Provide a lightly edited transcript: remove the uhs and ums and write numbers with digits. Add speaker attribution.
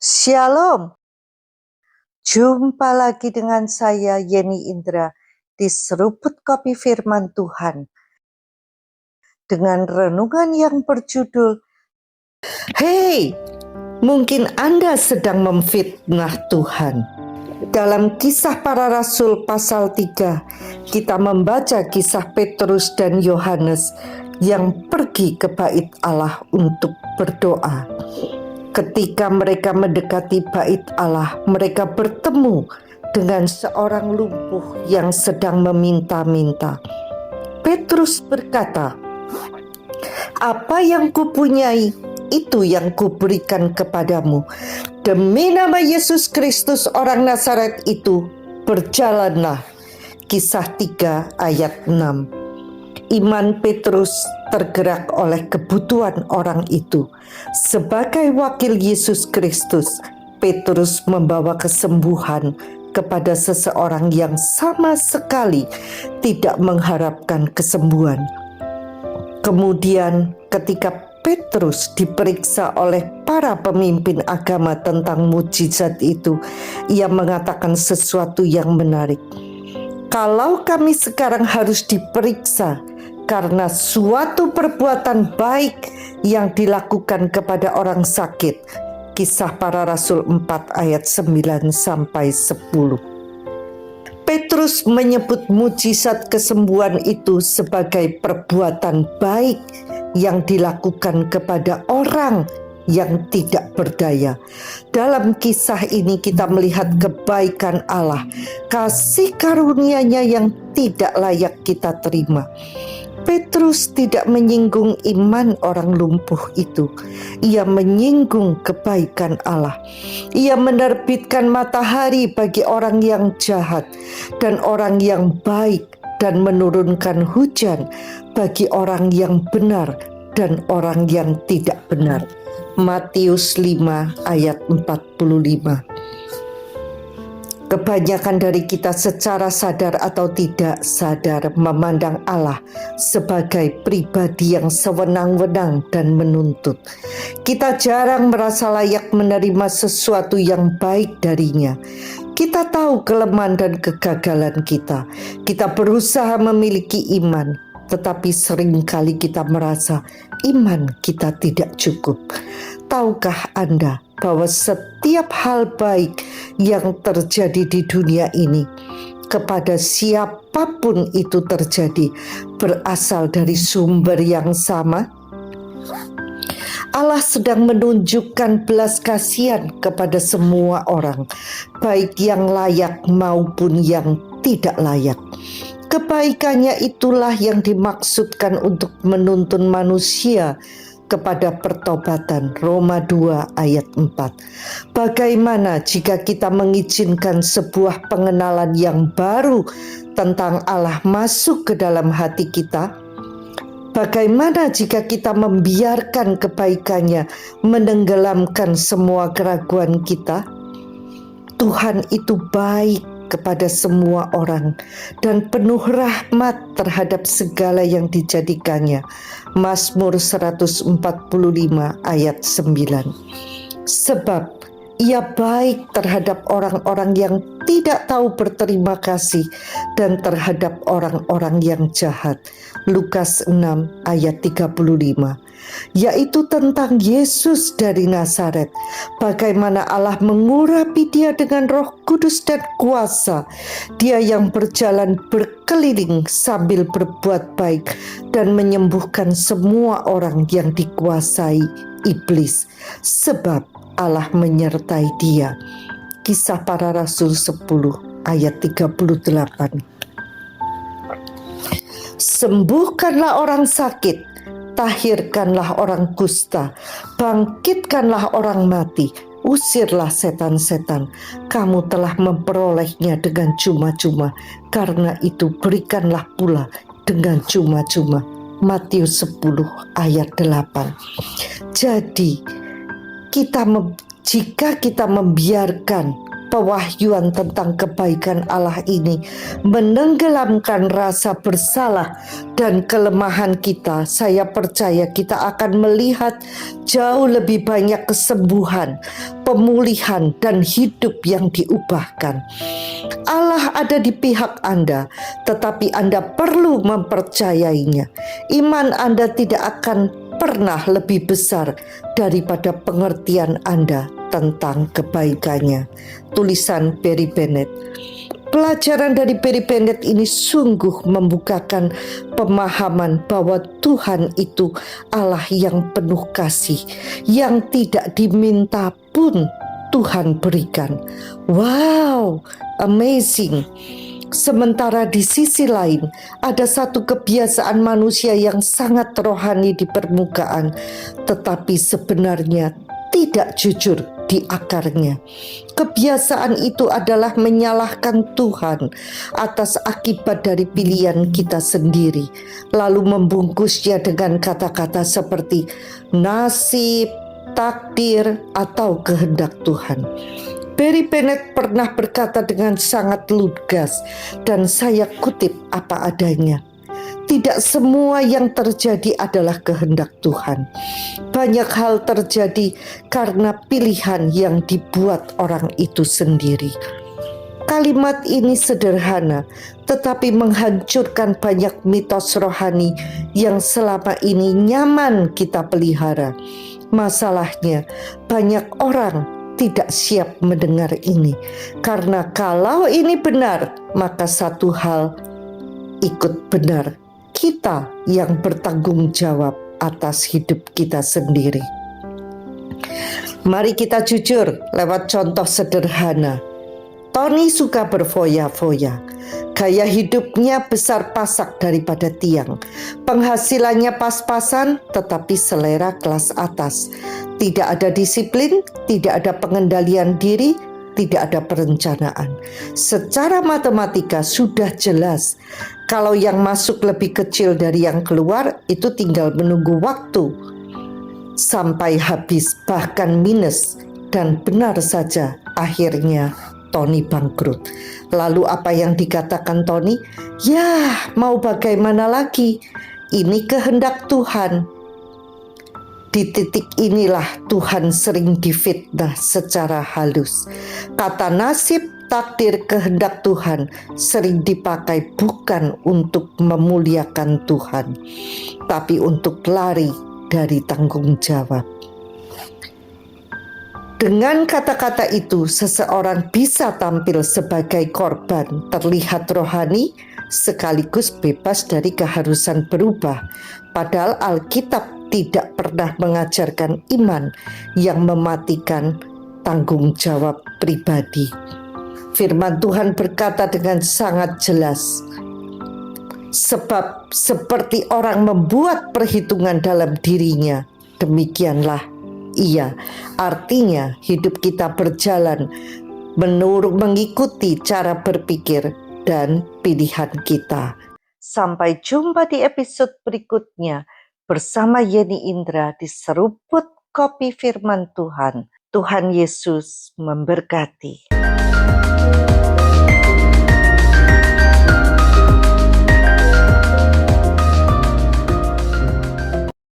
Speaker 1: Shalom, jumpa lagi dengan saya Yeni Indra di Seruput Kopi Firman Tuhan dengan renungan yang berjudul Hey, mungkin Anda sedang memfitnah Tuhan. Dalam Kisah Para Rasul pasal 3, kita membaca kisah Petrus dan Yohanes yang pergi ke bait Allah untuk berdoa. Ketika mereka mendekati bait Allah, mereka bertemu dengan seorang lumpuh yang sedang meminta-minta. Petrus berkata, "Apa yang kupunyai, itu yang kuberikan kepadamu. Demi nama Yesus Kristus orang Nazaret itu, berjalanlah." Kisah 3 ayat 6. Iman Petrus tergerak oleh kebutuhan orang itu. Sebagai wakil Yesus Kristus, Petrus membawa kesembuhan kepada seseorang yang sama sekali tidak mengharapkan kesembuhan. Kemudian ketika Petrus diperiksa oleh para pemimpin agama tentang mukjizat itu, ia mengatakan sesuatu yang menarik. Kalau kami sekarang harus diperiksa karena suatu perbuatan baik yang dilakukan kepada orang sakit. Kisah Para Rasul 4 ayat 9-10. Petrus menyebut mukjizat kesembuhan itu sebagai perbuatan baik yang dilakukan kepada orang yang tidak berdaya. Dalam kisah ini kita melihat kebaikan Allah, kasih karunia-Nya yang tidak layak kita terima. Petrus tidak menyinggung iman orang lumpuh itu. Ia menyinggung kebaikan Allah. Ia menerbitkan matahari bagi orang yang jahat dan orang yang baik, dan menurunkan hujan bagi orang yang benar dan orang yang tidak benar. Matius 5 ayat 45. Kebanyakan dari kita secara sadar atau tidak sadar memandang Allah sebagai pribadi yang sewenang-wenang dan menuntut. Kita jarang merasa layak menerima sesuatu yang baik darinya. Kita tahu kelemahan dan kegagalan kita. Kita berusaha memiliki iman, tetapi seringkali kita merasa iman kita tidak cukup. Tahukah Anda bahwa setiap hal baik yang terjadi di dunia ini, kepada siapapun itu terjadi, berasal dari sumber yang sama? Allah sedang menunjukkan belas kasihan kepada semua orang, baik yang layak maupun yang tidak layak. Kebaikannya itulah yang dimaksudkan untuk menuntun manusia kepada pertobatan. Roma 2 ayat 4. Bagaimana jika kita mengizinkan sebuah pengenalan yang baru tentang Allah masuk ke dalam hati kita? Bagaimana jika kita membiarkan kebaikannya menenggelamkan semua keraguan kita? Tuhan itu baik kepada semua orang dan penuh rahmat terhadap segala yang dijadikannya. Mazmur 145 ayat 9. Sebab Ia baik terhadap orang-orang yang tidak tahu berterima kasih dan terhadap orang-orang yang jahat. Lukas 6 ayat 35. Yaitu tentang Yesus dari Nazaret. Bagaimana Allah mengurapi Dia dengan Roh Kudus dan kuasa. Dia yang berjalan berkeliling sambil berbuat baik dan menyembuhkan semua orang yang dikuasai iblis. Sebab Allah menyertai Dia. Kisah Para Rasul 10 ayat 38. Sembuhkanlah orang sakit, tahirkanlah orang kusta, bangkitkanlah orang mati, usirlah setan-setan. Kamu telah memperolehnya dengan cuma-cuma, karena itu berikanlah pula dengan cuma-cuma. Matius 10 ayat 8. Jadi jika kita membiarkan pewahyuan tentang kebaikan Allah ini menenggelamkan rasa bersalah dan kelemahan kita, saya percaya kita akan melihat jauh lebih banyak kesembuhan, pemulihan dan hidup yang diubahkan. Allah ada di pihak Anda, tetapi Anda perlu mempercayainya. Iman Anda tidak akan pernah lebih besar daripada pengertian Anda tentang kebaikannya. Tulisan Barry Bennett. Pelajaran dari Barry Bennett ini sungguh membukakan pemahaman bahwa Tuhan itu Allah yang penuh kasih, yang tidak diminta pun Tuhan berikan. Wow, amazing. Sementara di sisi lain, ada satu kebiasaan manusia yang sangat rohani di permukaan, tetapi sebenarnya tidak jujur di akarnya. Kebiasaan itu adalah menyalahkan Tuhan atas akibat dari pilihan kita sendiri, lalu membungkusnya dengan kata-kata seperti nasib, takdir, atau kehendak Tuhan. Barry Bennett pernah berkata dengan sangat lugas, dan saya kutip apa adanya. Tidak semua yang terjadi adalah kehendak Tuhan. Banyak hal terjadi karena pilihan yang dibuat orang itu sendiri. Kalimat ini sederhana, tetapi menghancurkan banyak mitos rohani yang selama ini nyaman kita pelihara. Masalahnya, banyak orang tidak siap mendengar ini, karena kalau ini benar, maka satu hal ikut benar. Kita yang bertanggung jawab atas hidup kita sendiri. Mari kita jujur lewat contoh sederhana. Tony suka berfoya-foya. Gaya hidupnya besar pasak daripada tiang. Penghasilannya pas-pasan tetapi selera kelas atas. Tidak ada disiplin, tidak ada pengendalian diri, tidak ada perencanaan. Secara matematika sudah jelas, kalau yang masuk lebih kecil dari yang keluar, itu tinggal menunggu waktu sampai habis, bahkan minus. Dan benar saja, akhirnya Tony bangkrut. Lalu apa yang dikatakan Tony? Ya, mau bagaimana lagi? Ini kehendak Tuhan. Di titik inilah Tuhan sering difitnah secara halus. Kata nasib, takdir, kehendak Tuhan sering dipakai bukan untuk memuliakan Tuhan, tapi untuk lari dari tanggung jawab. Dengan kata-kata itu, seseorang bisa tampil sebagai korban, terlihat rohani, sekaligus bebas dari keharusan berubah. Padahal Alkitab tidak pernah mengajarkan iman yang mematikan tanggung jawab pribadi. Firman Tuhan berkata dengan sangat jelas, sebab seperti orang membuat perhitungan dalam dirinya, demikianlah ia. Artinya hidup kita berjalan mengikuti cara berpikir dan pilihan kita. Sampai jumpa di episode berikutnya bersama Yeni Indra di Seruput Kopi Firman Tuhan. Tuhan Yesus memberkati.